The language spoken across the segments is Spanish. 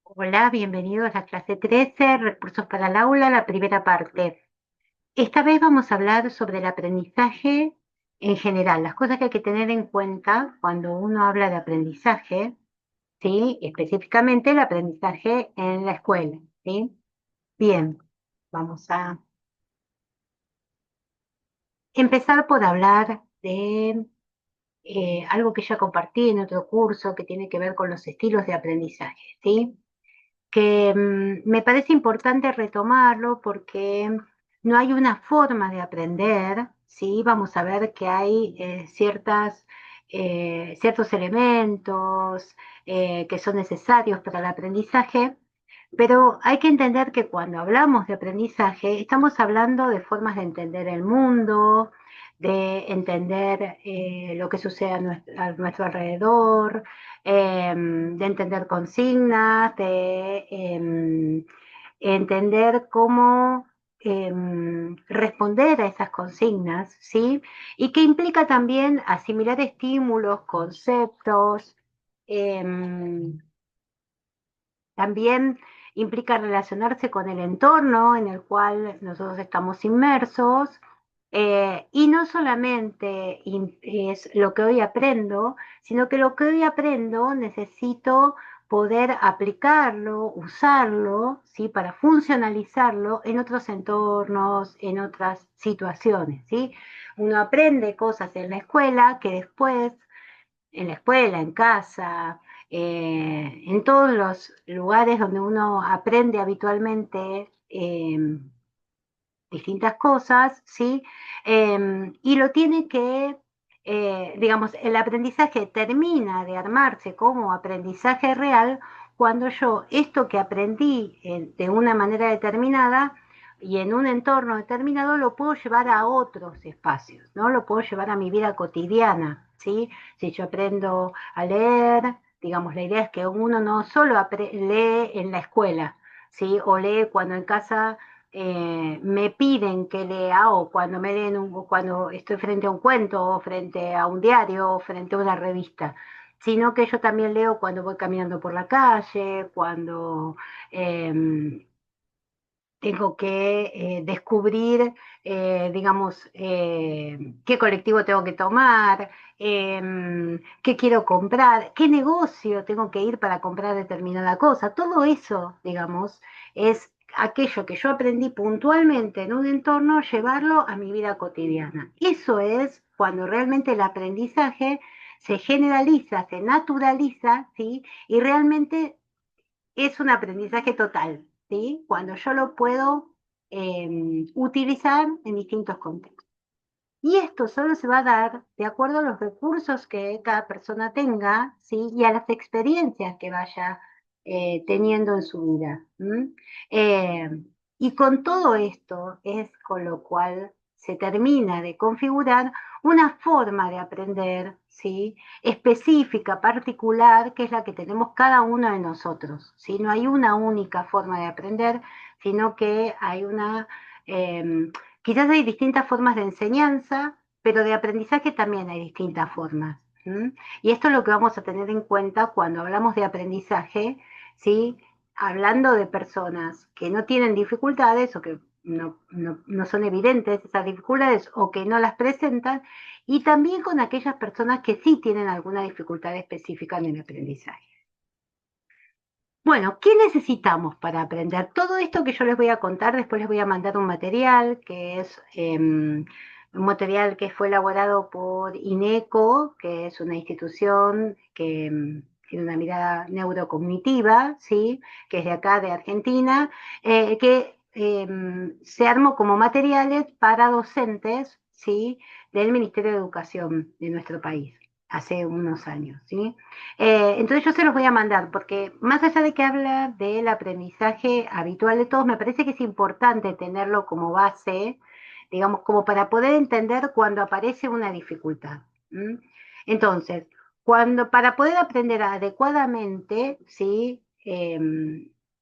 Hola, bienvenidos a la clase 13, Recursos para el aula, la primera parte. Esta vez vamos a hablar sobre el aprendizaje en general, las cosas que hay que tener en cuenta cuando uno habla de aprendizaje, ¿sí? Específicamente el aprendizaje en la escuela, ¿sí? Bien, vamos a empezar por hablar de algo que ya compartí en otro curso que tiene que ver con los estilos de aprendizaje, ¿sí? Que me parece importante retomarlo porque no hay una forma de aprender, ¿sí? Vamos a ver que hay ciertos elementos que son necesarios para el aprendizaje, pero hay que entender que cuando hablamos de aprendizaje, estamos hablando de formas de entender el mundo, de entender lo que sucede a nuestro alrededor, de entender consignas, de entender cómo responder a esas consignas, ¿sí? Y que implica también asimilar estímulos, conceptos, em, también implica relacionarse con el entorno en el cual nosotros estamos inmersos, y no solamente es lo que hoy aprendo, sino que lo que hoy aprendo necesito poder aplicarlo, usarlo, ¿sí? Para funcionalizarlo en otros entornos, en otras situaciones, ¿sí? Uno aprende cosas en la escuela que después en la escuela, en casa, en todos los lugares donde uno aprende habitualmente distintas cosas, ¿sí? Y lo tiene que, digamos, el aprendizaje termina de armarse como aprendizaje real cuando yo esto que aprendí de una manera determinada y en un entorno determinado lo puedo llevar a otros espacios, ¿no? Lo puedo llevar a mi vida cotidiana, ¿sí? Si yo aprendo a leer, digamos, la idea es que uno no solo lee en la escuela, ¿sí? O lee cuando en casa me piden que lea o cuando cuando estoy frente a un cuento o frente a un diario o frente a una revista, sino que yo también leo cuando voy caminando por la calle, cuando eh, tengo que descubrir, digamos, qué colectivo tengo que tomar, qué quiero comprar, qué negocio tengo que ir para comprar determinada cosa. Todo eso, digamos, es aquello que yo aprendí puntualmente en un entorno, llevarlo a mi vida cotidiana. Eso es cuando realmente el aprendizaje se generaliza, se naturaliza, ¿sí? Y realmente es un aprendizaje total, ¿sí? Cuando yo lo puedo utilizar en distintos contextos. Y esto solo se va a dar de acuerdo a los recursos que cada persona tenga, ¿sí? Y a las experiencias que vaya teniendo en su vida. ¿M? Eh, y con todo esto es con lo cual se termina de configurar una forma de aprender, ¿sí? Específica, particular, que es la que tenemos cada uno de nosotros, ¿sí? No hay una única forma de aprender, sino que hay eh, quizás hay distintas formas de enseñanza, pero de aprendizaje también hay distintas formas. ¿M? Y esto es lo que vamos a tener en cuenta cuando hablamos de aprendizaje, ¿sí? Hablando de personas que no tienen dificultades o que no son evidentes esas dificultades o que no las presentan, y también con aquellas personas que sí tienen alguna dificultad específica en el aprendizaje. Bueno, ¿qué necesitamos para aprender? Todo esto que yo les voy a contar, después les voy a mandar un material que es un material que fue elaborado por INECO, que es una institución que tiene una mirada neurocognitiva, ¿sí? Que es de acá, de Argentina, que se armó como materiales para docentes, ¿sí? Del Ministerio de Educación de nuestro país, hace unos años, ¿sí? Entonces yo se los voy a mandar porque más allá de que habla del aprendizaje habitual de todos, me parece que es importante tenerlo como base, digamos, como para poder entender cuando aparece una dificultad. ¿M? Entonces, para poder aprender adecuadamente, ¿sí?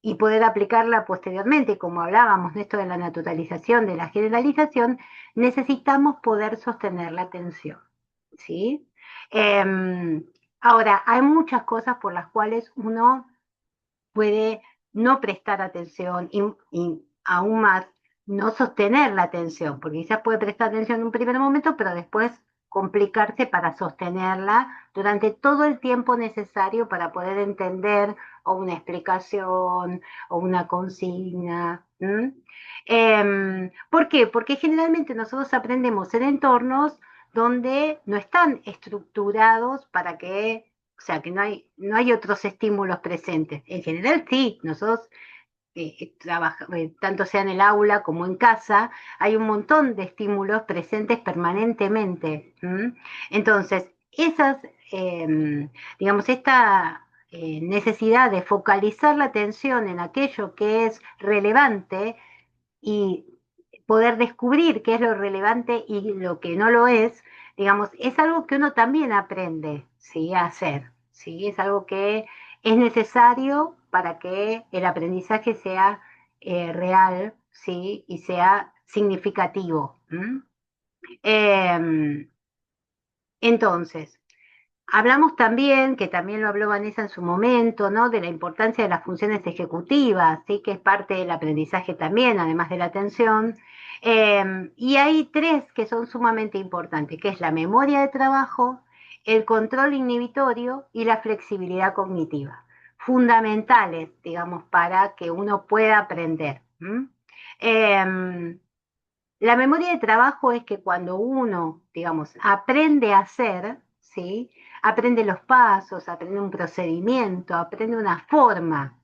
Y poder aplicarla posteriormente, como hablábamos de esto de la naturalización, de la generalización, necesitamos poder sostener la atención, ¿sí? Eh, Ahora, hay muchas cosas por las cuales uno puede no prestar atención y aún más no sostener la atención, porque quizás puede prestar atención en un primer momento, pero después complicarse para sostenerla durante todo el tiempo necesario para poder entender o una explicación o una consigna. ¿Por qué? Porque generalmente nosotros aprendemos en entornos donde no están estructurados para que, o sea, que no hay otros estímulos presentes. En general sí, nosotros tanto sea en el aula como en casa, hay un montón de estímulos presentes permanentemente. Entonces, digamos, esta necesidad de focalizar la atención en aquello que es relevante y poder descubrir qué es lo relevante y lo que no lo es, digamos, es algo que uno también aprende, ¿sí? A hacer, ¿sí? Es algo que es necesario para que el aprendizaje sea real, ¿sí? Y sea significativo. Eh, entonces, hablamos también, que también lo habló Vanessa en su momento, ¿no? De la importancia de las funciones ejecutivas, ¿sí? Que es parte del aprendizaje también, además de la atención. Y hay tres que son sumamente importantes, que es la memoria de trabajo, el control inhibitorio y la flexibilidad cognitiva. Fundamentales, digamos, para que uno pueda aprender. Eh, la memoria de trabajo es que cuando uno, digamos, aprende a hacer, ¿sí? Aprende los pasos, aprende un procedimiento, aprende una forma,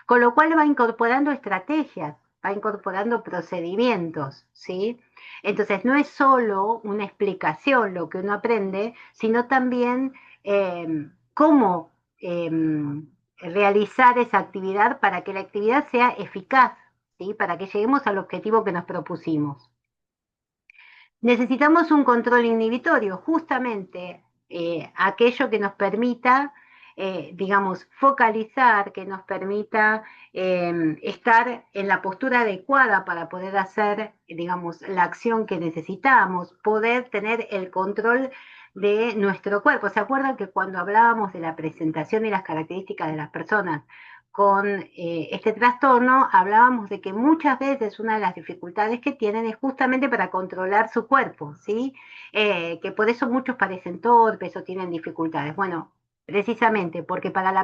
con lo cual va incorporando estrategias, va incorporando procedimientos, ¿sí? Entonces no es solo una explicación lo que uno aprende, sino también cómo realizar esa actividad para que la actividad sea eficaz, ¿sí? Para que lleguemos al objetivo que nos propusimos. Necesitamos un control inhibitorio, justamente aquello que nos permita, digamos, focalizar, que nos permita estar en la postura adecuada para poder hacer, digamos, la acción que necesitamos, poder tener el control de nuestro cuerpo. ¿Se acuerdan que cuando hablábamos de la presentación y las características de las personas con este trastorno, hablábamos de que muchas veces una de las dificultades que tienen es justamente para controlar su cuerpo, ¿sí? Que por eso muchos parecen torpes o tienen dificultades. Bueno, precisamente porque para el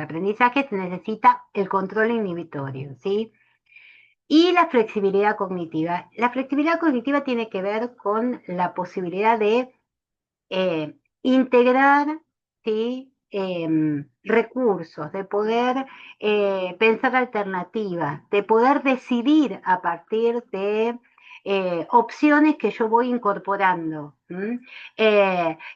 aprendizaje se necesita el control inhibitorio, ¿sí? Y la flexibilidad cognitiva. La flexibilidad cognitiva tiene que ver con la posibilidad de integrar, ¿sí? Recursos, de poder pensar alternativas, de poder decidir a partir de opciones que yo voy incorporando.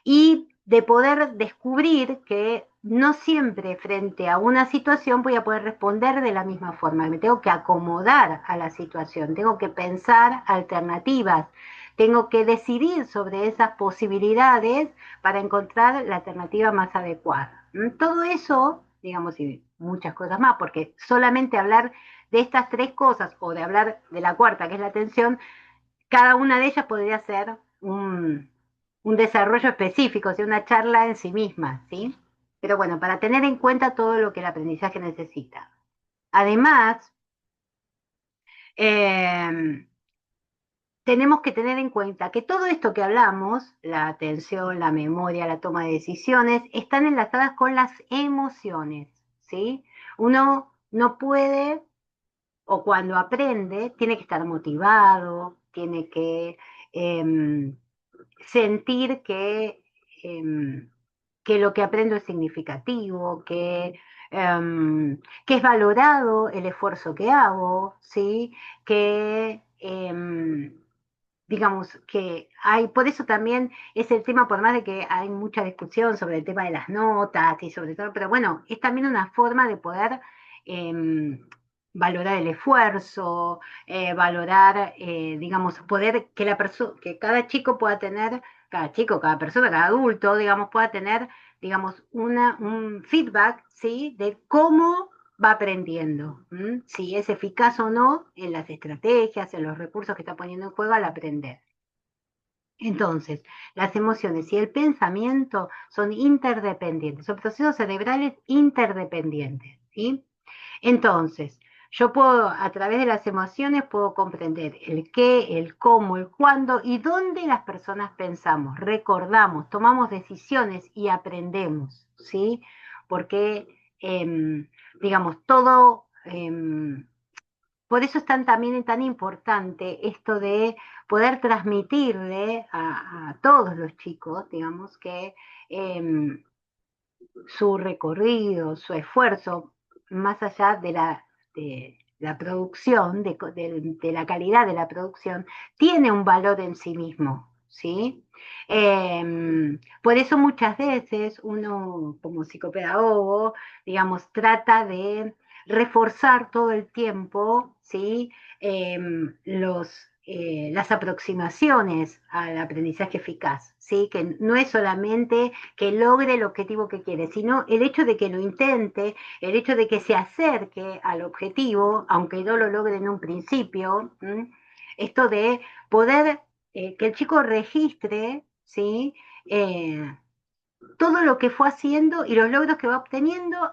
Y de poder descubrir que no siempre frente a una situación voy a poder responder de la misma forma. Me tengo que acomodar a la situación, tengo que pensar alternativas, tengo que decidir sobre esas posibilidades para encontrar la alternativa más adecuada. Todo eso, digamos, y muchas cosas más, porque solamente hablar de estas tres cosas o de hablar de la cuarta, que es la atención, cada una de ellas podría ser un desarrollo específico, o sea, una charla en sí misma, ¿sí? Pero bueno, para tener en cuenta todo lo que el aprendizaje necesita. Además, eh, tenemos que tener en cuenta que todo esto que hablamos, la atención, la memoria, la toma de decisiones, están enlazadas con las emociones, ¿sí? Uno no puede, o cuando aprende, tiene que estar motivado, tiene que eh, sentir que lo que aprendo es significativo, que es valorado el esfuerzo que hago, ¿sí? Que digamos que hay, por eso también es el tema, por más de que hay mucha discusión sobre el tema de las notas y sobre todo, pero bueno, es también una forma de poder eh, valorar el esfuerzo, valorar, digamos, poder que la persona, que cada chico pueda tener, cada chico, cada persona, cada adulto, digamos, pueda tener, digamos, un feedback, ¿sí? De cómo va aprendiendo, si es eficaz o no en las estrategias, en los recursos que está poniendo en juego al aprender. Entonces, las emociones y el pensamiento son interdependientes, son procesos cerebrales interdependientes. ¿sí? Entonces, yo puedo, a través de las emociones, puedo comprender el qué, el cómo, el cuándo y dónde las personas pensamos, recordamos, tomamos decisiones y aprendemos, ¿sí? Porque, digamos, todo, por eso es también tan importante esto de poder transmitirle a todos los chicos, digamos, que em, su recorrido, su esfuerzo, más allá de la producción, de la calidad de la producción, tiene un valor en sí mismo, ¿sí? Por eso muchas veces uno, como psicopedagogo, digamos, trata de reforzar todo el tiempo, ¿sí? Las aproximaciones al aprendizaje eficaz, ¿sí? Que no es solamente que logre el objetivo que quiere, sino el hecho de que lo intente, el hecho de que se acerque al objetivo, aunque no lo logre en un principio, ¿m? Esto de poder que el chico registre, ¿sí? Eh, todo lo que fue haciendo y los logros que va obteniendo,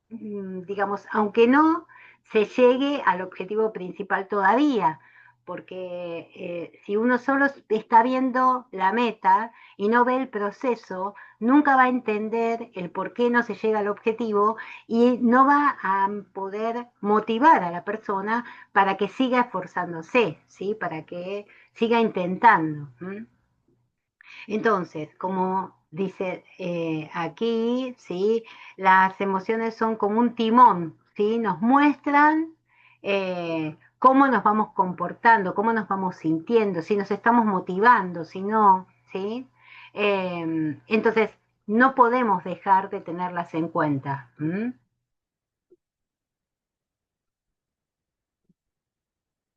digamos, aunque no se llegue al objetivo principal todavía, porque si uno solo está viendo la meta y no ve el proceso, nunca va a entender el por qué no se llega al objetivo y no va a poder motivar a la persona para que siga esforzándose, ¿sí? Para que siga intentando. ¿M? Entonces, como dice aquí, ¿sí? Las emociones son como un timón, ¿sí? Nos muestran cómo nos vamos comportando, cómo nos vamos sintiendo, si nos estamos motivando, si no, ¿sí? Entonces, no podemos dejar de tenerlas en cuenta. ¿M?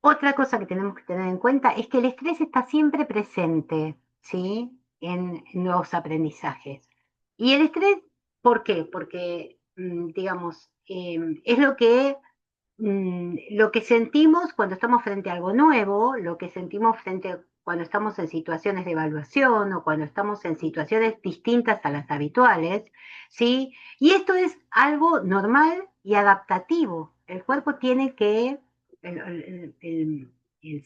Otra cosa que tenemos que tener en cuenta es que el estrés está siempre presente, ¿sí? En los aprendizajes. Y el estrés, ¿por qué? Porque, digamos, es lo que sentimos cuando estamos frente a algo nuevo, lo que sentimos cuando estamos en situaciones de evaluación o cuando estamos en situaciones distintas a las habituales, ¿sí? Y esto es algo normal y adaptativo. El cuerpo tiene que, el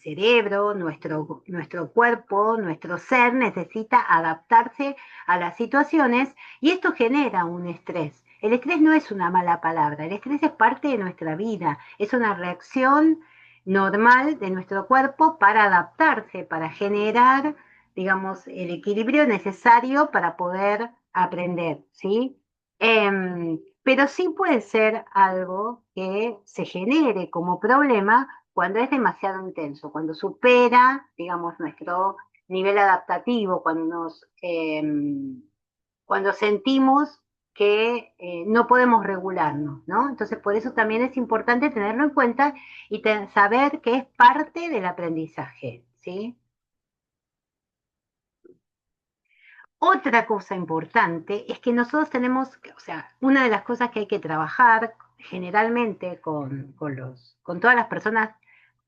cerebro, nuestro cuerpo, nuestro ser necesita adaptarse a las situaciones y esto genera un estrés. El estrés no es una mala palabra, el estrés es parte de nuestra vida, es una reacción normal de nuestro cuerpo para adaptarse, para generar, digamos, el equilibrio necesario para poder aprender, ¿sí? Pero sí puede ser algo que se genere como problema cuando es demasiado intenso, cuando supera, digamos, nuestro nivel adaptativo, cuando sentimos que no podemos regularnos, ¿no? Entonces, por eso también es importante tenerlo en cuenta y saber que es parte del aprendizaje, ¿sí? Otra cosa importante es que nosotros tenemos, o sea, una de las cosas que hay que trabajar generalmente con todas las personas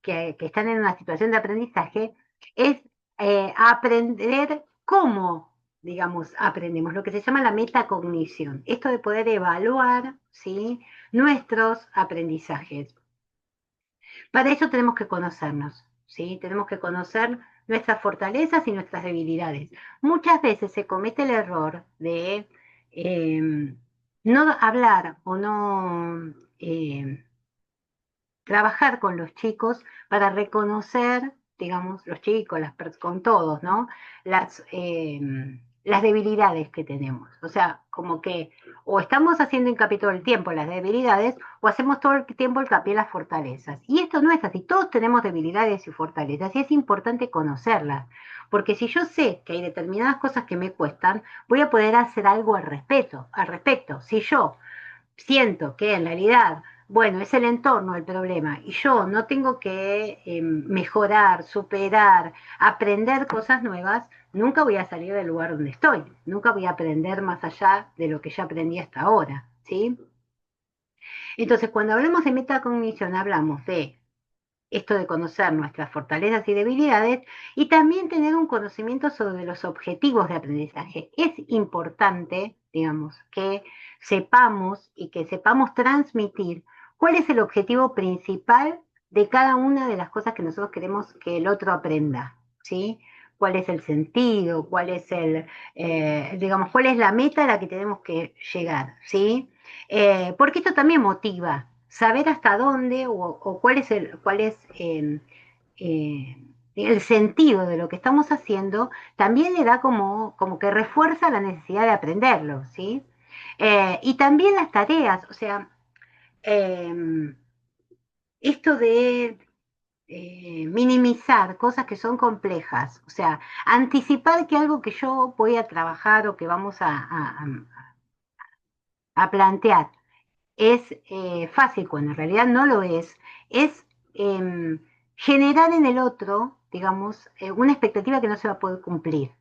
que están en una situación de aprendizaje es aprender cómo, digamos, aprendemos, lo que se llama la metacognición, esto de poder evaluar, ¿sí? Nuestros aprendizajes. Para eso tenemos que conocernos, ¿sí? Tenemos que conocer nuestras fortalezas y nuestras debilidades. Muchas veces se comete el error de no hablar o no trabajar con los chicos para reconocer, digamos, los chicos, con todos, ¿no? Las debilidades que tenemos. O sea, como que o estamos haciendo hincapié todo el tiempo en las debilidades o hacemos todo el tiempo hincapié en las fortalezas. Y esto no es así. Todos tenemos debilidades y fortalezas y es importante conocerlas. Porque si yo sé que hay determinadas cosas que me cuestan, voy a poder hacer algo al respecto. Si yo siento que en realidad, bueno, es el entorno el problema y yo no tengo que mejorar, superar, aprender cosas nuevas, nunca voy a salir del lugar donde estoy, nunca voy a aprender más allá de lo que ya aprendí hasta ahora, ¿sí? Entonces, cuando hablamos de metacognición, hablamos de esto de conocer nuestras fortalezas y debilidades y también tener un conocimiento sobre los objetivos de aprendizaje. Es importante, digamos, que sepamos y que sepamos transmitir cuál es el objetivo principal de cada una de las cosas que nosotros queremos que el otro aprenda, ¿sí? ¿Cuál es el sentido? ¿Cuál es digamos, cuál es la meta a la que tenemos que llegar, ¿sí? Porque esto también motiva, saber hasta dónde o eh, el sentido de lo que estamos haciendo, también le da como que refuerza la necesidad de aprenderlo, ¿sí? Y también las tareas, o sea, eh, esto de minimizar cosas que son complejas, o sea, anticipar que algo que yo voy a trabajar o que vamos a plantear es fácil cuando en realidad no lo es generar en el otro, digamos, una expectativa que no se va a poder cumplir.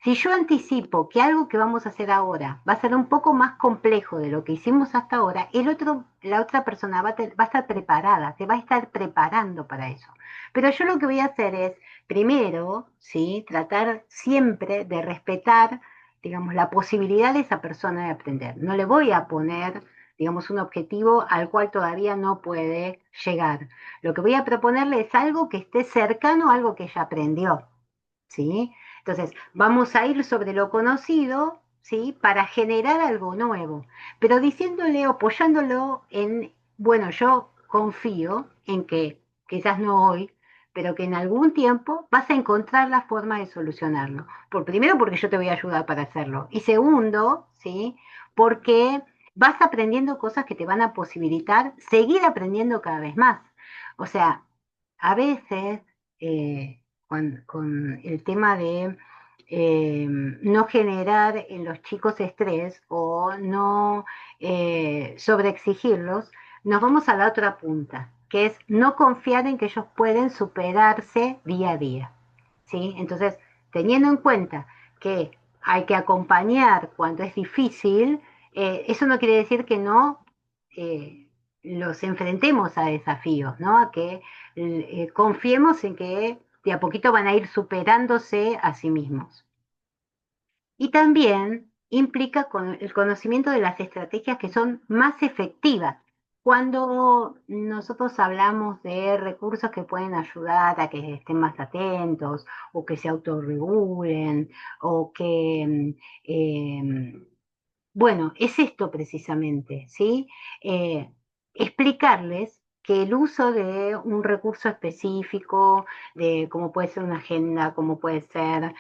Si yo anticipo que algo que vamos a hacer ahora va a ser un poco más complejo de lo que hicimos hasta ahora, la otra persona va a estar preparada, se va a estar preparando para eso. Pero yo lo que voy a hacer es, primero, ¿sí? Tratar siempre de respetar, digamos, la posibilidad de esa persona de aprender. No le voy a poner, digamos, un objetivo al cual todavía no puede llegar. Lo que voy a proponerle es algo que esté cercano a algo que ella aprendió, ¿sí? Entonces, vamos a ir sobre lo conocido, ¿sí? Para generar algo nuevo, pero diciéndole, apoyándolo en, bueno, yo confío en que, quizás no hoy, pero que en algún tiempo vas a encontrar la forma de solucionarlo. Primero, porque yo te voy a ayudar para hacerlo. Y segundo, ¿sí? Porque vas aprendiendo cosas que te van a posibilitar seguir aprendiendo cada vez más. O sea, a veces con el tema de no generar en los chicos estrés o no sobreexigirlos, nos vamos a la otra punta, que es no confiar en que ellos pueden superarse día a día, ¿sí? Entonces, teniendo en cuenta que hay que acompañar cuando es difícil, eso no quiere decir que no los enfrentemos a desafíos, ¿no? A que confiemos en que de a poquito van a ir superándose a sí mismos. Y también implica el conocimiento de las estrategias que son más efectivas. Cuando nosotros hablamos de recursos que pueden ayudar a que estén más atentos o que se autorregulen o que bueno, es esto precisamente, ¿sí? Eh, explicarles que el uso de un recurso específico, de como puede ser una agenda, como puede ser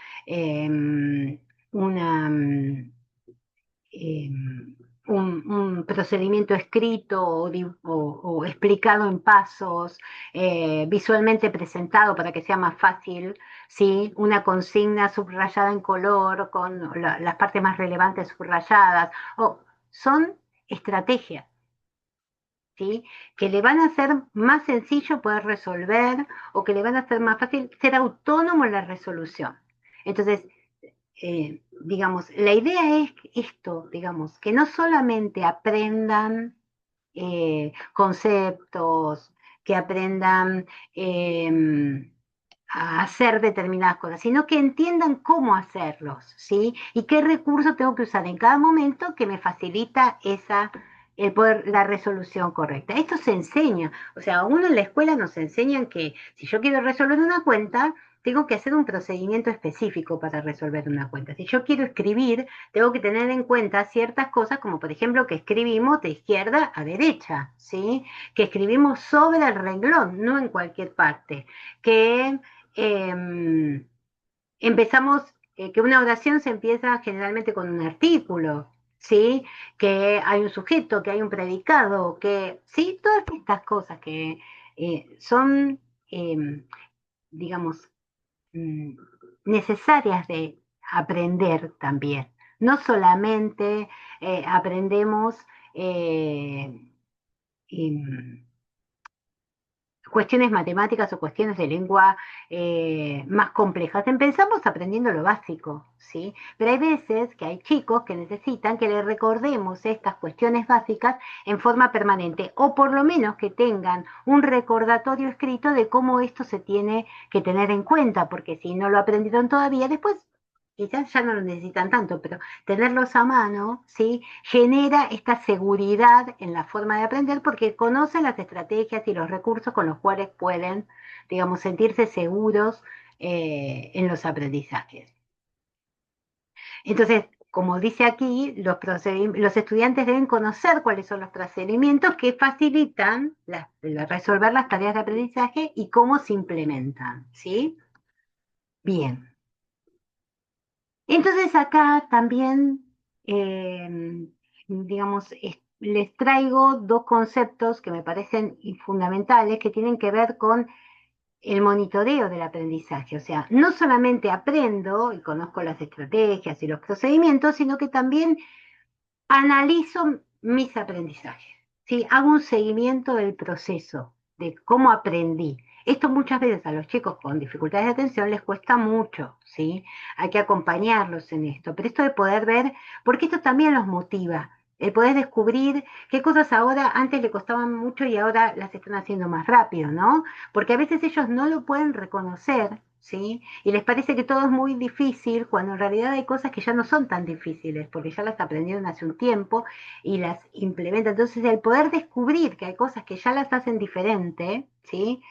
una, eh, un procedimiento escrito o explicado en pasos, visualmente presentado para que sea más fácil, ¿sí? Una consigna subrayada en color con las partes más relevantes subrayadas. Son estrategias, ¿sí? Que le van a hacer más sencillo poder resolver o que le van a hacer más fácil ser autónomo en la resolución. Entonces, digamos, la idea es esto, digamos, que no solamente aprendan conceptos, que aprendan a hacer determinadas cosas, sino que entiendan cómo hacerlos, ¿sí? Y qué recursos tengo que usar en cada momento que me facilita la resolución correcta. Esto se enseña, o sea, a uno en la escuela nos enseñan que si yo quiero resolver una cuenta, tengo que hacer un procedimiento específico para resolver una cuenta. Si yo quiero escribir, tengo que tener en cuenta ciertas cosas, como por ejemplo que escribimos de izquierda a derecha, ¿sí? Que escribimos sobre el renglón, no en cualquier parte. Que eh, empezamos, que una oración se empieza generalmente con un artículo, ¿sí? Que hay un sujeto, que hay un predicado, que, ¿sí? Todas estas cosas que son, digamos, mm, necesarias de aprender también. No solamente aprendemos eh, em, cuestiones matemáticas o cuestiones de lengua más complejas. Empezamos aprendiendo lo básico, ¿sí? Pero hay veces que hay chicos que necesitan que les recordemos estas cuestiones básicas en forma permanente, o por lo menos que tengan un recordatorio escrito de cómo esto se tiene que tener en cuenta, porque si no lo aprendieron todavía, después quizás ya no lo necesitan tanto, pero tenerlos a mano, ¿sí? Genera esta seguridad en la forma de aprender porque conocen las estrategias y los recursos con los cuales pueden, digamos, sentirse seguros en los aprendizajes. Entonces, como dice aquí, los estudiantes deben conocer cuáles son los procedimientos que facilitan resolver las tareas de aprendizaje y cómo se implementan, ¿sí? Bien. Entonces acá también, digamos, les traigo dos conceptos que me parecen fundamentales que tienen que ver con el monitoreo del aprendizaje. O sea, no solamente aprendo y conozco las estrategias y los procedimientos, sino que también analizo mis aprendizajes, ¿sí? Hago un seguimiento del proceso, de cómo aprendí. Esto muchas veces a los chicos con dificultades de atención les cuesta mucho, ¿sí? Hay que acompañarlos en esto, pero esto de poder ver, porque esto también los motiva, el poder descubrir qué cosas ahora antes le costaban mucho y ahora las están haciendo más rápido, ¿no? Porque a veces ellos no lo pueden reconocer, ¿sí? Y les parece que todo es muy difícil, cuando en realidad hay cosas que ya no son tan difíciles, porque ya las aprendieron hace un tiempo y las implementan. Entonces, el poder descubrir que hay cosas que ya las hacen diferente, ¿sí?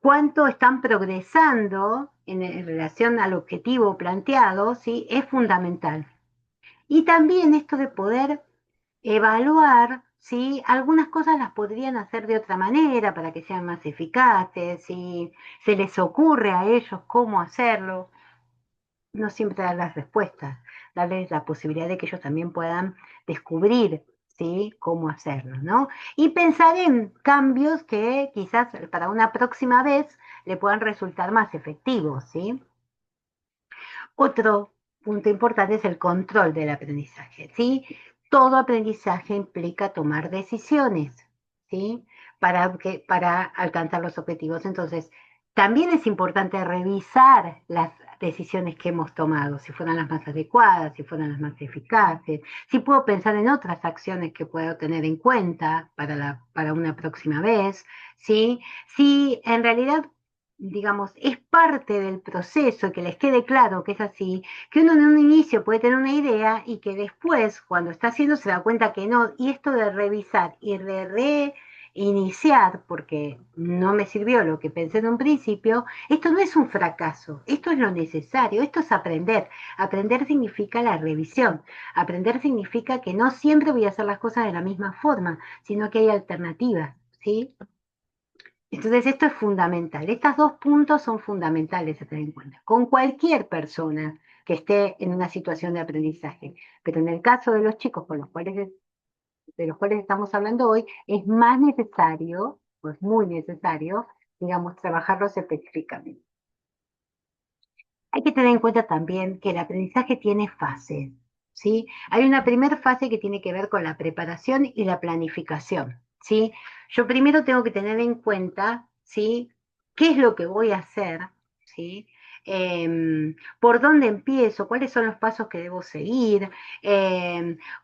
Cuánto están progresando en relación al objetivo planteado, ¿sí? Es fundamental. Y también esto de poder evaluar si algunas cosas las podrían hacer de otra manera para que sean más eficaces, si se les ocurre a ellos cómo hacerlo, no siempre dar las respuestas, darles la posibilidad de que ellos también puedan descubrir, ¿sí? Cómo hacerlo, ¿no? Y pensar en cambios que quizás para una próxima vez le puedan resultar más efectivos, ¿sí? Otro punto importante es el control del aprendizaje, ¿sí? Todo aprendizaje implica tomar decisiones, ¿sí? Para alcanzar los objetivos. Entonces, también es importante revisar las decisiones que hemos tomado, si fueron las más adecuadas, si fueron las más eficaces, si puedo pensar en otras acciones que puedo tener en cuenta para una próxima vez, ¿sí? Si en realidad digamos, es parte del proceso, que les quede claro que es así, que uno en un inicio puede tener una idea y que después, cuando está haciendo, se da cuenta que no. Y esto de revisar y de reiniciar, porque no me sirvió lo que pensé en un principio, esto no es un fracaso, esto es lo necesario, esto es aprender. Aprender significa la revisión, aprender significa que no siempre voy a hacer las cosas de la misma forma, sino que hay alternativas, ¿sí? Entonces, esto es fundamental. Estos dos puntos son fundamentales a tener en cuenta. Con cualquier persona que esté en una situación de aprendizaje. Pero en el caso de los chicos de los cuales estamos hablando hoy, es más necesario, pues muy necesario, digamos, trabajarlos específicamente. Hay que tener en cuenta también que el aprendizaje tiene fases, ¿sí? Hay una primera fase que tiene que ver con la preparación y la planificación, ¿sí? Yo primero tengo que tener en cuenta, ¿sí? ¿Qué es lo que voy a hacer, ¿sí? ¿Por dónde empiezo? ¿Cuáles son los pasos que debo seguir?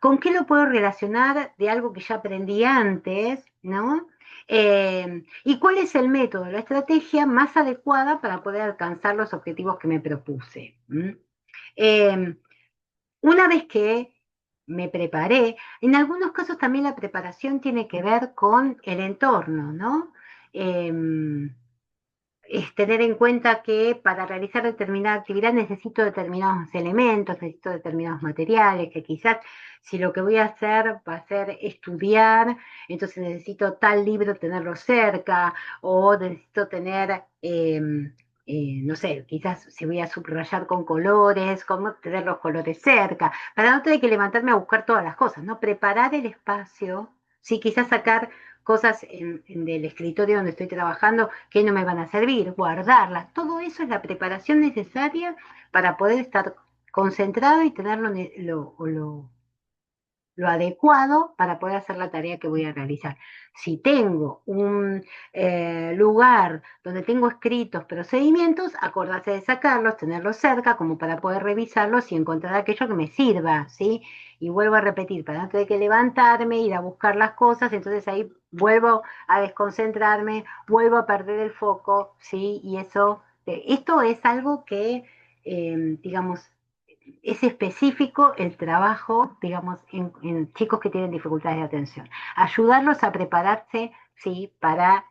¿Con qué lo puedo relacionar de algo que ya aprendí antes, ¿no? ¿Y cuál es el método, la estrategia más adecuada para poder alcanzar los objetivos que me propuse? ¿Mm? Eh, una vez que me preparé, en algunos casos también la preparación tiene que ver con el entorno, ¿no? Eh, es tener en cuenta que para realizar determinada actividad necesito determinados elementos, necesito determinados materiales, que quizás si lo que voy a hacer va a ser estudiar, entonces necesito tal libro tenerlo cerca, o necesito tener, no sé, quizás si voy a subrayar con colores, cómo tener los colores cerca, para no tener que levantarme a buscar todas las cosas, ¿no? Preparar el espacio, sí, quizás sacar cosas del escritorio donde estoy trabajando que no me van a servir, guardarlas. Todo eso es la preparación necesaria para poder estar concentrado y tener lo adecuado para poder hacer la tarea que voy a realizar. Si tengo un lugar donde tengo escritos procedimientos, acordarse de sacarlos, tenerlos cerca como para poder revisarlos y encontrar aquello que me sirva, ¿sí? Y vuelvo a repetir, para no tener que levantarme, ir a buscar las cosas, entonces ahí vuelvo a desconcentrarme, vuelvo a perder el foco, ¿sí? Y eso, esto es algo que digamos, es específico el trabajo, digamos, en chicos que tienen dificultades de atención. Ayudarlos a prepararse, ¿sí? Para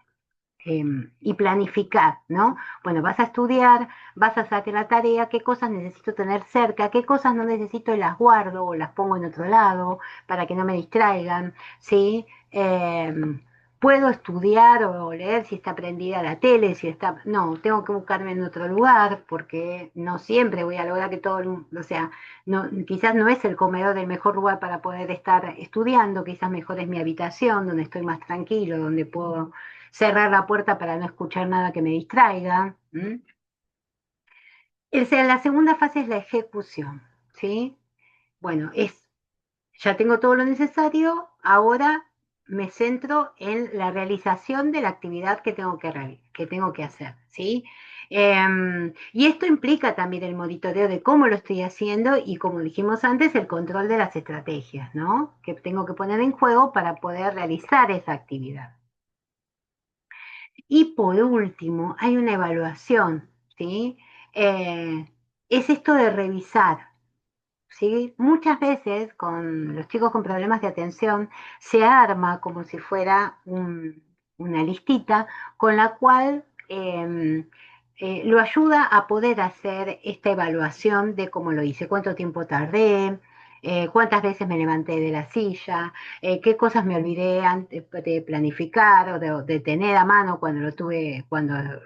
y planificar, ¿no? Bueno, vas a estudiar, vas a hacer la tarea, qué cosas necesito tener cerca, qué cosas no necesito y las guardo o las pongo en otro lado para que no me distraigan, ¿sí? Puedo estudiar o leer si está prendida la tele, si está... No, tengo que buscarme en otro lugar porque no siempre voy a lograr que todo el mundo, o sea, no, quizás no es el comedor el mejor lugar para poder estar estudiando, quizás mejor es mi habitación, donde estoy más tranquilo, donde puedo cerrar la puerta para no escuchar nada que me distraiga. ¿M? La segunda fase es la ejecución, ¿sí? Bueno, ya tengo todo lo necesario, ahora me centro en la realización de la actividad que tengo que hacer, ¿sí? Y esto implica también el monitoreo de cómo lo estoy haciendo y, como dijimos antes, el control de las estrategias, ¿no? Que tengo que poner en juego para poder realizar esa actividad. Y por último, hay una evaluación, ¿sí? Eh, es esto de revisar, ¿sí? Muchas veces con los chicos con problemas de atención se arma como si fuera una listita con la cual lo ayuda a poder hacer esta evaluación de cómo lo hice, cuánto tiempo tardé, cuántas veces me levanté de la silla, qué cosas me olvidé antes de planificar o de tener a mano cuando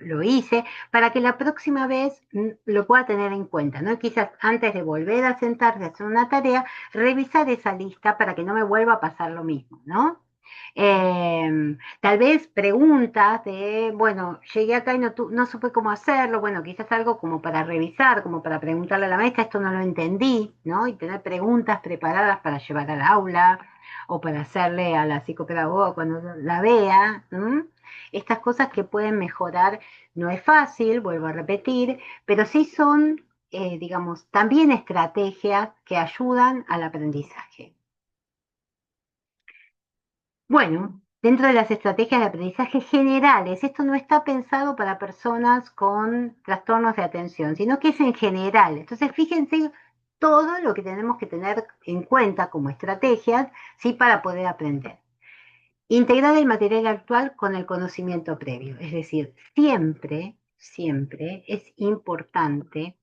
lo hice, para que la próxima vez lo pueda tener en cuenta, ¿no? Quizás antes de volver a sentarse a hacer una tarea, revisar esa lista para que no me vuelva a pasar lo mismo, ¿no? Tal vez preguntas de, bueno, llegué acá y no supe cómo hacerlo, bueno, quizás algo como para revisar, como para preguntarle a la maestra, esto no lo entendí, ¿no? Y tener preguntas preparadas para llevar al aula o para hacerle a la psicopedagoga cuando la vea. ¿M? Estas cosas que pueden mejorar, no es fácil, vuelvo a repetir, pero sí son, digamos, también estrategias que ayudan al aprendizaje. Bueno, dentro de las estrategias de aprendizaje generales, esto no está pensado para personas con trastornos de atención, sino que es en general. Entonces, fíjense todo lo que tenemos que tener en cuenta como estrategias, ¿sí? Para poder aprender. Integrar el material actual con el conocimiento previo, es decir, siempre, siempre es importante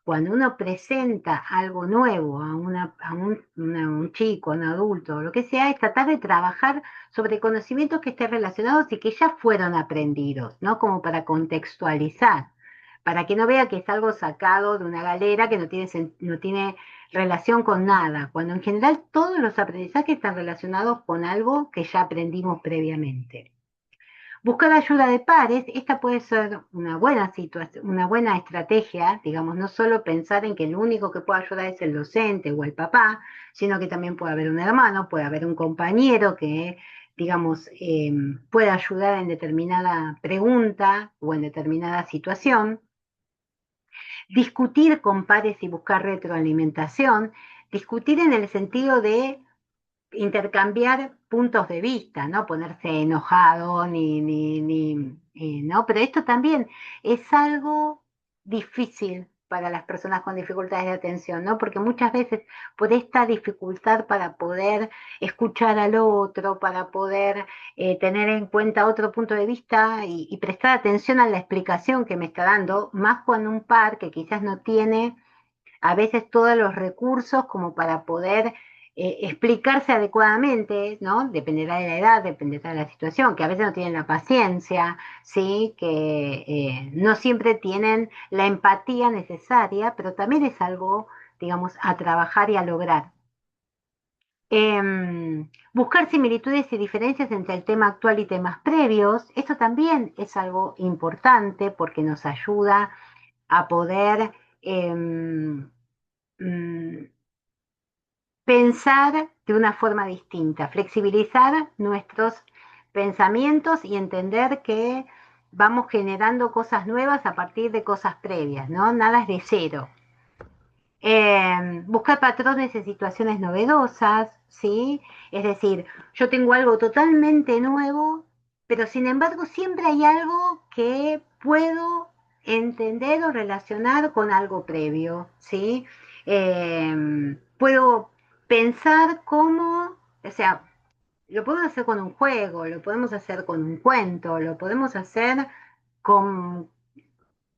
cuando uno presenta algo nuevo a un chico, a un adulto, o lo que sea, es tratar de trabajar sobre conocimientos que estén relacionados y que ya fueron aprendidos, ¿no? Como para contextualizar, para que no vea que es algo sacado de una galera que no tiene relación con nada, cuando en general todos los aprendizajes están relacionados con algo que ya aprendimos previamente. Buscar ayuda de pares, esta puede ser una buena situación, una buena estrategia, digamos, no solo pensar en que el único que puede ayudar es el docente o el papá, sino que también puede haber un hermano, puede haber un compañero que, digamos, pueda ayudar en determinada pregunta o en determinada situación. Discutir con pares y buscar retroalimentación, discutir en el sentido de intercambiar puntos de vista, no ponerse enojado ¿no? Pero esto también es algo difícil para las personas con dificultades de atención, ¿no? Porque muchas veces por esta dificultad para poder escuchar al otro, para poder tener en cuenta otro punto de vista y prestar atención a la explicación que me está dando, más cuando un par que quizás no tiene a veces todos los recursos como para poder explicarse adecuadamente, ¿no? Dependerá de la edad, dependerá de la situación, que a veces no tienen la paciencia, ¿sí? Que no siempre tienen la empatía necesaria, pero también es algo, digamos, a trabajar y a lograr. Buscar similitudes y diferencias entre el tema actual y temas previos, esto también es algo importante porque nos ayuda a poder mm, pensar de una forma distinta, flexibilizar nuestros pensamientos y entender que vamos generando cosas nuevas a partir de cosas previas, ¿no? Nada es de cero. Buscar patrones en situaciones novedosas, ¿sí? Es decir, yo tengo algo totalmente nuevo, pero sin embargo siempre hay algo que puedo entender o relacionar con algo previo, ¿sí? Puedo pensar cómo, o sea, lo podemos hacer con un juego, lo podemos hacer con un cuento, lo podemos hacer con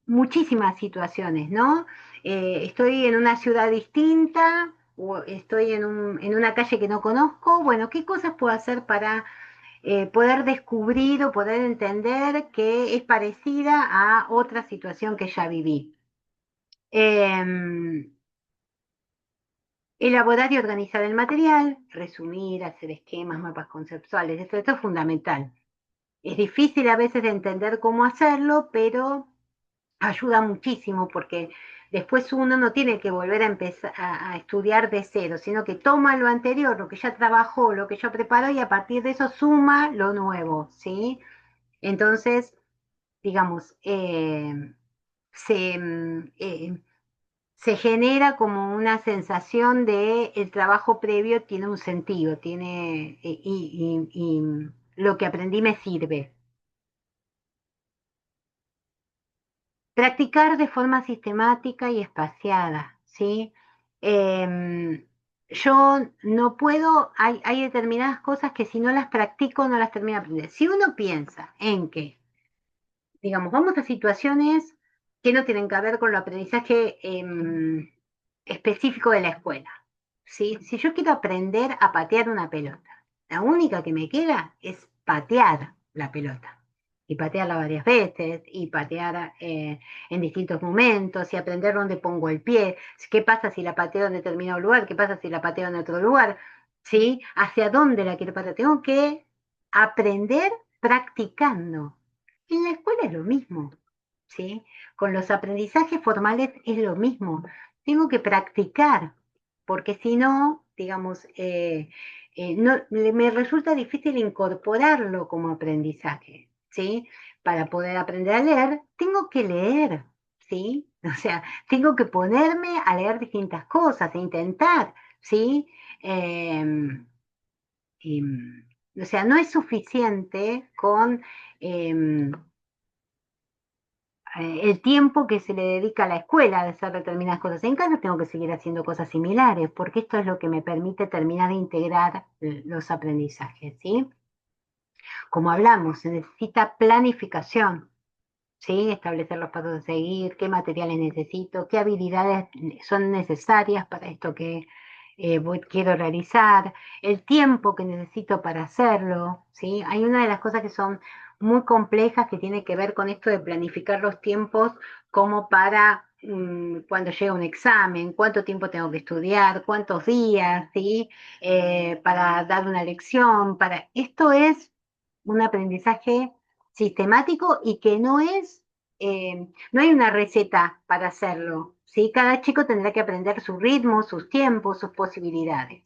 muchísimas situaciones, ¿no? Estoy en una ciudad distinta o estoy en una calle que no conozco, bueno, ¿qué cosas puedo hacer para poder descubrir o poder entender que es parecida a otra situación que ya viví? Eh, Elaborar y organizar el material, resumir, hacer esquemas, mapas conceptuales, esto es fundamental. Es difícil a veces de entender cómo hacerlo, pero ayuda muchísimo porque después uno no tiene que volver a empezar a estudiar de cero, sino que toma lo anterior, lo que ya trabajó, lo que ya preparó y a partir de eso suma lo nuevo, ¿sí? Entonces, digamos, se, se genera como una sensación de el trabajo previo tiene un sentido, tiene, y lo que aprendí me sirve. Practicar de forma sistemática y espaciada, ¿sí? Yo no puedo, hay determinadas cosas que si no las practico no las termino de aprender. Si uno piensa en que, digamos, vamos a situaciones que no tienen que ver con el aprendizaje específico de la escuela, ¿sí? Si yo quiero aprender a patear una pelota, la única que me queda es patear la pelota. Y patearla varias veces, y patear en distintos momentos, y aprender dónde pongo el pie. ¿Qué pasa si la pateo en determinado lugar? ¿Qué pasa si la pateo en otro lugar? ¿Sí? ¿Hacia dónde la quiero patear? Tengo que aprender practicando. En la escuela es lo mismo, ¿sí? Con los aprendizajes formales es lo mismo. Tengo que practicar, porque si no, digamos, no, me resulta difícil incorporarlo como aprendizaje, ¿sí? Para poder aprender a leer, tengo que leer, ¿sí? O sea, tengo que ponerme a leer distintas cosas, e intentar, ¿sí? Em, o sea, no es suficiente con em, el tiempo que se le dedica a la escuela de hacer determinadas cosas. En casa tengo que seguir haciendo cosas similares, porque esto es lo que me permite terminar de integrar los aprendizajes, ¿sí? Como hablamos, se necesita planificación, ¿sí? Establecer los pasos a seguir, qué materiales necesito, qué habilidades son necesarias para esto que quiero realizar, el tiempo que necesito para hacerlo, ¿sí? Hay una de las cosas que son muy complejas que tiene que ver con esto de planificar los tiempos como para cuando llega un examen, cuánto tiempo tengo que estudiar, cuántos días, ¿sí? Para dar una lección, para... Esto es un aprendizaje sistemático y que no hay una receta para hacerlo, ¿sí? Cada chico tendrá que aprender su ritmo, sus tiempos, sus posibilidades.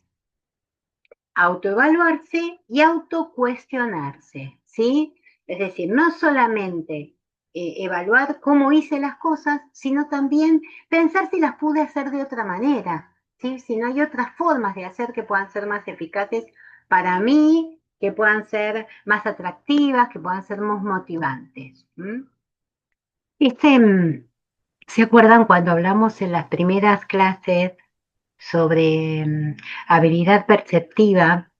Autoevaluarse y autocuestionarse, ¿sí? Es decir, no solamente evaluar cómo hice las cosas, sino también pensar si las pude hacer de otra manera, ¿sí? Si no hay otras formas de hacer que puedan ser más eficaces para mí, que puedan ser más atractivas, que puedan ser más motivantes. ¿M? Este, ¿Se acuerdan cuando hablamos en las primeras clases sobre habilidad perceptiva?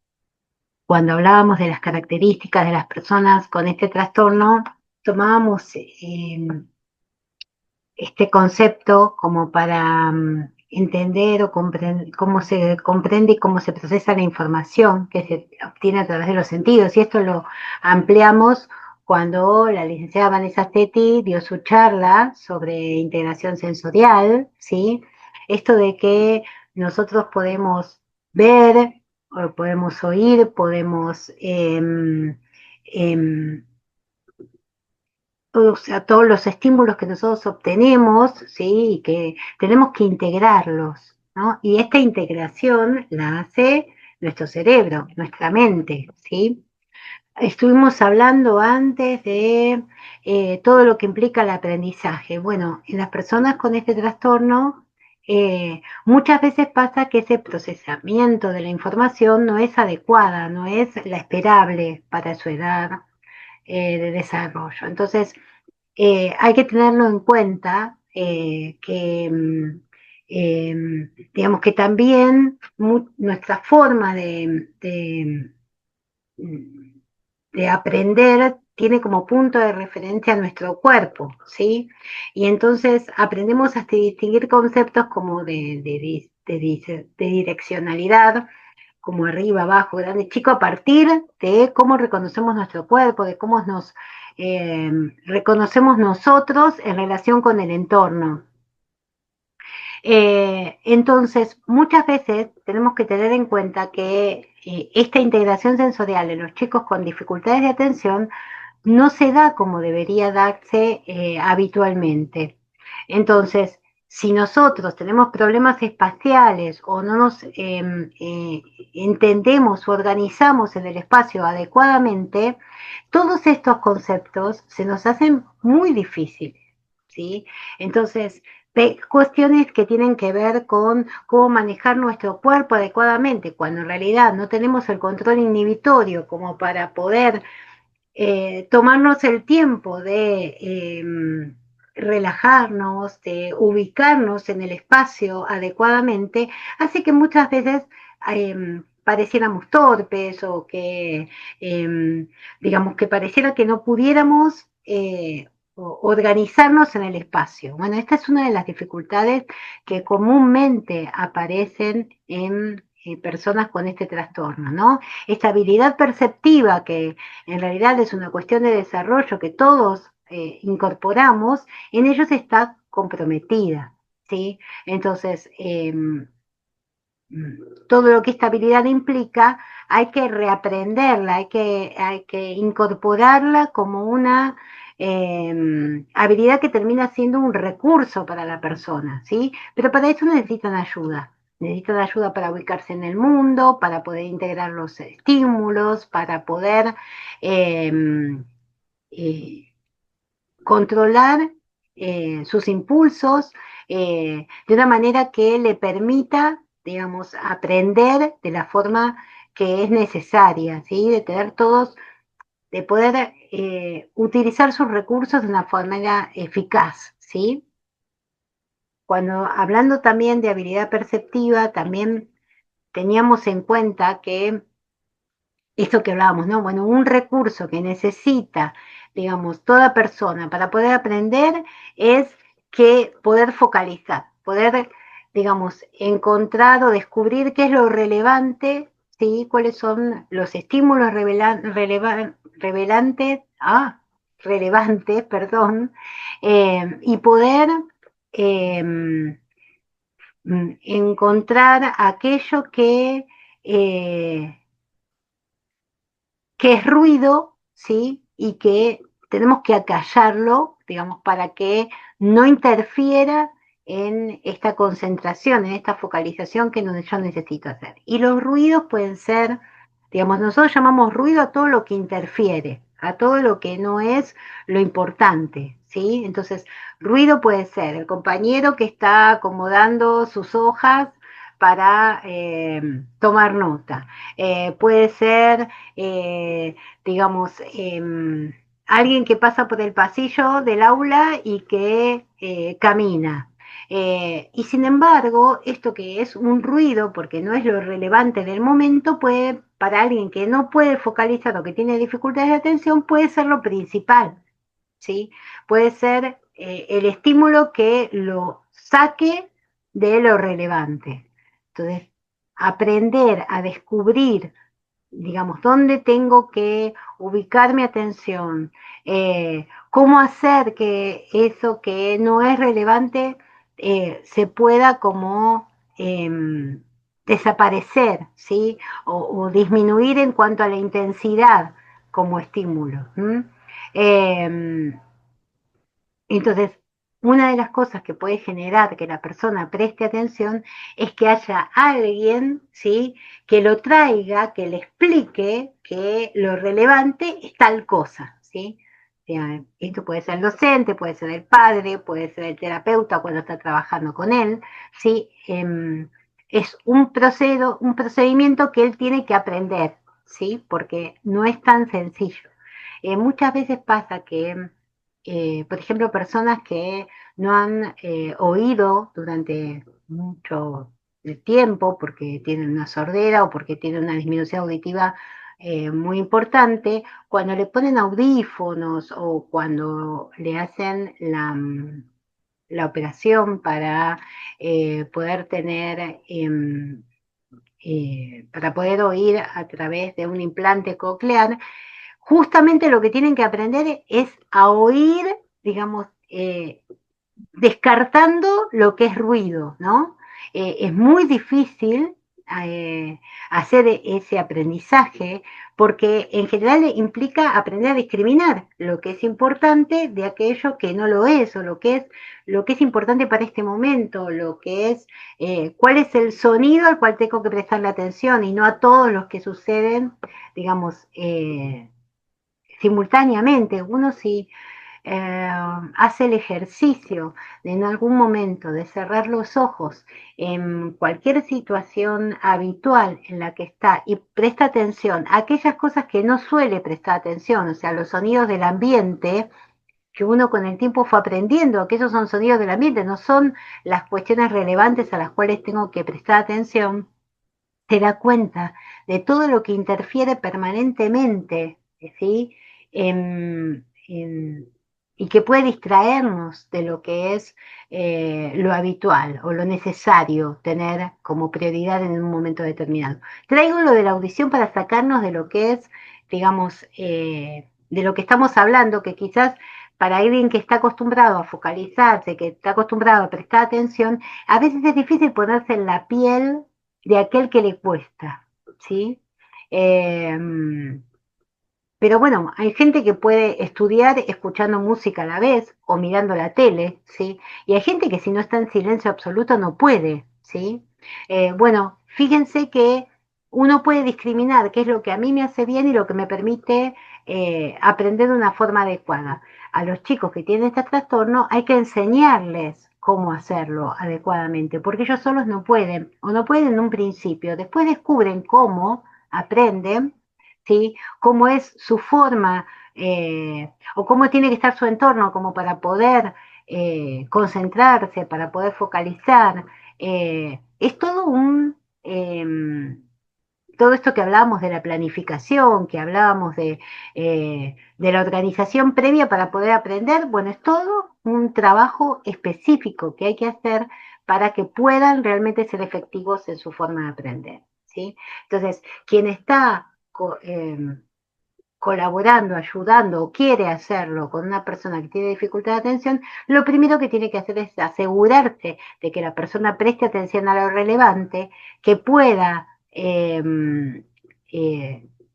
Cuando hablábamos de las características de las personas con este trastorno, tomábamos este concepto como para entender o cómo se comprende y cómo se procesa la información que se obtiene a través de los sentidos. Y esto lo ampliamos cuando la licenciada Vanessa Stetti dio su charla sobre integración sensorial, ¿sí? Esto de que nosotros podemos ver, o podemos oír, podemos o sea, todos los estímulos que nosotros obtenemos, ¿sí? Y que tenemos que integrarlos, ¿no? Y esta integración la hace nuestro cerebro, nuestra mente, ¿sí? Estuvimos hablando antes de todo lo que implica el aprendizaje. Bueno, en las personas con este trastorno, muchas veces pasa que ese procesamiento de la información no es adecuada, no es la esperable para su edad de desarrollo. Entonces, hay que tenerlo en cuenta digamos que también nuestra forma de aprender tiene como punto de referencia nuestro cuerpo, ¿sí? Y entonces aprendemos a distinguir conceptos como de direccionalidad, como arriba, abajo, grande, chico, a partir de cómo reconocemos nuestro cuerpo, de cómo nos eh, reconocemos nosotros en relación con el entorno. Entonces, muchas veces tenemos que tener en cuenta que esta integración sensorial en los chicos con dificultades de atención no se da como debería darse habitualmente. Entonces, si nosotros tenemos problemas espaciales o no nos entendemos o organizamos en el espacio adecuadamente, todos estos conceptos se nos hacen muy difíciles, ¿sí? Entonces, cuestiones que tienen que ver con cómo manejar nuestro cuerpo adecuadamente, cuando en realidad no tenemos el control inhibitorio como para poder tomarnos el tiempo de relajarnos, de ubicarnos en el espacio adecuadamente, hace que muchas veces pareciéramos torpes o que, digamos, que pareciera que no pudiéramos organizarnos en el espacio. Bueno, esta es una de las dificultades que comúnmente aparecen en personas con este trastorno, ¿no? Esta habilidad perceptiva que en realidad es una cuestión de desarrollo que todos incorporamos, en ellos está comprometida, ¿sí? Entonces, todo lo que esta habilidad implica, hay que reaprenderla, hay que incorporarla como una habilidad que termina siendo un recurso para la persona, ¿sí? Pero para eso necesitan ayuda. Necesitan ayuda para ubicarse en el mundo, para poder integrar los estímulos, para poder eh, eh, controlar sus impulsos de una manera que le permita, digamos, aprender de la forma que es necesaria, ¿sí? De tener todos, de poder utilizar sus recursos de una manera eficaz, ¿sí? Cuando hablando también de habilidad perceptiva, también teníamos en cuenta que esto que hablábamos, ¿no? Bueno, un recurso que necesita, digamos, toda persona para poder aprender es que poder focalizar, poder, digamos, encontrar o descubrir qué es lo relevante, ¿sí? Cuáles son los estímulos relevantes, perdón, y poder eh, encontrar aquello eh, que es ruido, ¿sí? Y que tenemos que acallarlo, digamos, para que no interfiera en esta concentración, en esta focalización que yo necesito hacer. Y los ruidos pueden ser, digamos, nosotros llamamos ruido a todo lo que interfiere, a todo lo que no es lo importante, ¿sí? Entonces, ruido puede ser el compañero que está acomodando sus hojas para tomar nota. Puede ser digamos, alguien que pasa por el pasillo del aula y que camina. Y sin embargo, esto que es un ruido, porque no es lo relevante del momento, puede, para alguien que no puede focalizar o que tiene dificultades de atención, puede ser lo principal, ¿sí? Puede ser el estímulo que lo saque de lo relevante. Entonces, aprender a descubrir digamos, dónde tengo que ubicar mi atención, cómo hacer que eso que no es relevante se pueda como desaparecer, ¿sí? O disminuir en cuanto a la intensidad como estímulo. Eh, entonces, una de las cosas que puede generar que la persona preste atención es que haya alguien, ¿sí? Que lo traiga, que le explique que lo relevante es tal cosa, ¿sí? O sea, esto puede ser el docente, puede ser el padre, puede ser el terapeuta cuando está trabajando con él, ¿sí? Es un procedimiento que él tiene que aprender, ¿sí? Porque no es tan sencillo. Muchas veces pasa que por ejemplo, personas que no han oído durante mucho tiempo porque tienen una sordera o porque tienen una disminución auditiva muy importante, cuando le ponen audífonos o cuando le hacen la operación para poder tener, para poder oír a través de un implante coclear, justamente lo que tienen que aprender es a oír, digamos, descartando lo que es ruido, ¿no? Es muy difícil hacer ese aprendizaje porque en general implica aprender a discriminar lo que es importante de aquello que no lo es, o lo que es importante para este momento, lo que es cuál es el sonido al cual tengo que prestarle atención y no a todos los que suceden, digamos, simultáneamente. Uno si hace el ejercicio de en algún momento de cerrar los ojos en cualquier situación habitual en la que está y presta atención a aquellas cosas que no suele prestar atención, o sea, los sonidos del ambiente, que uno con el tiempo fue aprendiendo que esos son sonidos del ambiente, no son las cuestiones relevantes a las cuales tengo que prestar atención, se da cuenta de todo lo que interfiere permanentemente, ¿sí? Y que puede distraernos de lo que es lo habitual o lo necesario tener como prioridad en un momento determinado. Traigo lo de la audición para sacarnos de lo que es, digamos, de lo que estamos hablando, que quizás para alguien que está acostumbrado a focalizarse, que está acostumbrado a prestar atención, a veces es difícil ponerse en la piel de aquel que le cuesta, ¿sí? Eh, pero bueno, hay gente que puede estudiar escuchando música a la vez o mirando la tele, ¿sí? Y hay gente que si no está en silencio absoluto no puede, ¿sí? Bueno, fíjense que uno puede discriminar qué es lo que a mí me hace bien y lo que me permite aprender de una forma adecuada. A los chicos que tienen este trastorno hay que enseñarles cómo hacerlo adecuadamente, porque ellos solos no pueden, o no pueden en un principio. Después descubren cómo aprenden, ¿sí? Cómo es su forma o cómo tiene que estar su entorno como para poder concentrarse, para poder focalizar. Es todo todo esto que hablábamos de la planificación, que hablábamos de la organización previa para poder aprender, bueno, es todo un trabajo específico que hay que hacer para que puedan realmente ser efectivos en su forma de aprender, ¿sí? Entonces, quien está colaborando, ayudando o quiere hacerlo con una persona que tiene dificultad de atención, lo primero que tiene que hacer es asegurarse de que la persona preste atención a lo relevante, que pueda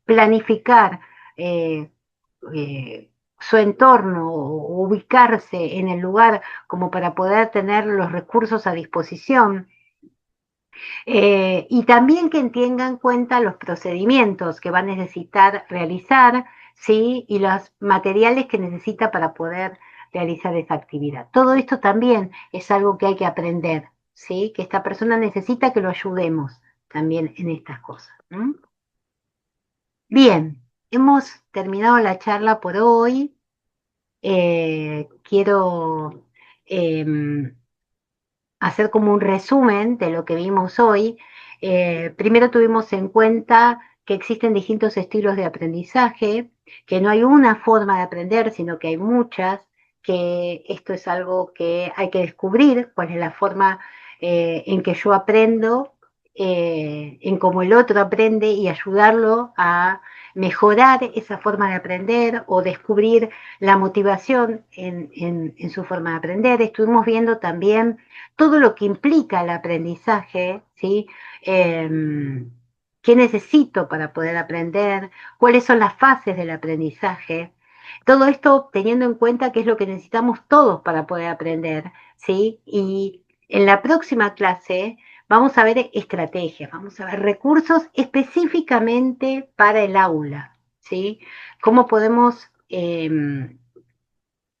planificar eh, su entorno o ubicarse en el lugar como para poder tener los recursos a disposición, y también que tengan en cuenta los procedimientos que va a necesitar realizar, ¿sí? Y los materiales que necesita para poder realizar esa actividad. Todo esto también es algo que hay que aprender, ¿sí? Que esta persona necesita que lo ayudemos también en estas cosas. ¿Mm? Bien, hemos terminado la charla por hoy. Quiero em, hacer como un resumen de lo que vimos hoy. Primero tuvimos en cuenta que existen distintos estilos de aprendizaje, que no hay una forma de aprender, sino que hay muchas, que esto es algo que hay que descubrir, cuál es la forma en que yo aprendo, en cómo el otro aprende y ayudarlo a mejorar esa forma de aprender o descubrir la motivación en su forma de aprender. Estuvimos viendo también todo lo que implica el aprendizaje, ¿sí? Eh, ¿Qué necesito para poder aprender? ¿Cuáles son las fases del aprendizaje? Todo esto teniendo en cuenta qué es lo que necesitamos todos para poder aprender, ¿sí? Y en la próxima clase vamos a ver estrategias, vamos a ver recursos específicamente para el aula, ¿sí? Cómo podemos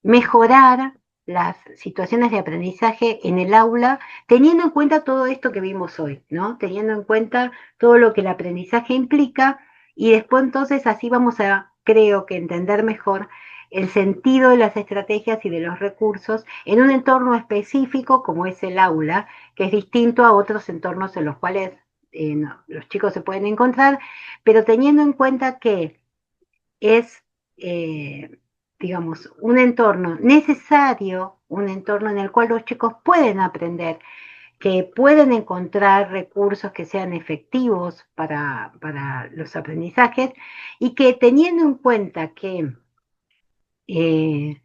mejorar las situaciones de aprendizaje en el aula, teniendo en cuenta todo esto que vimos hoy, ¿no? Teniendo en cuenta todo lo que el aprendizaje implica y después entonces así vamos a, creo que entender mejor el sentido de las estrategias y de los recursos en un entorno específico como es el aula, que es distinto a otros entornos en los cuales no, los chicos se pueden encontrar, pero teniendo en cuenta que es, eh, digamos, un entorno necesario, un entorno en el cual los chicos pueden aprender, que pueden encontrar recursos que sean efectivos para los aprendizajes y que teniendo en cuenta que eh,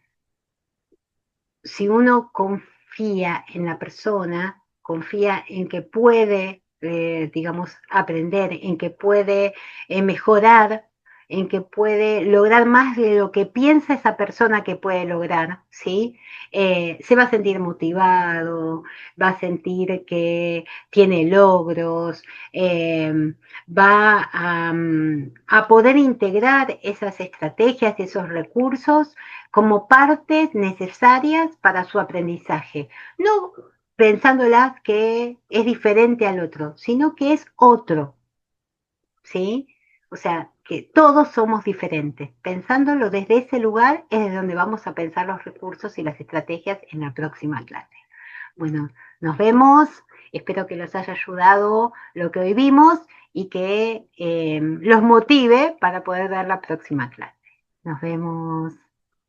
si uno confía en la persona, confía en que puede, digamos, aprender, en que puede mejorar, en que puede lograr más de lo que piensa esa persona que puede lograr, ¿sí? Se va a sentir motivado, va a sentir que tiene logros, va a poder integrar esas estrategias, esos recursos como partes necesarias para su aprendizaje, no pensándolas que es diferente al otro, sino que es otro, ¿sí? O sea, que todos somos diferentes. Pensándolo desde ese lugar es de donde vamos a pensar los recursos y las estrategias en la próxima clase. Bueno, nos vemos. Espero que los haya ayudado lo que hoy vimos y que los motive para poder ver la próxima clase. Nos vemos.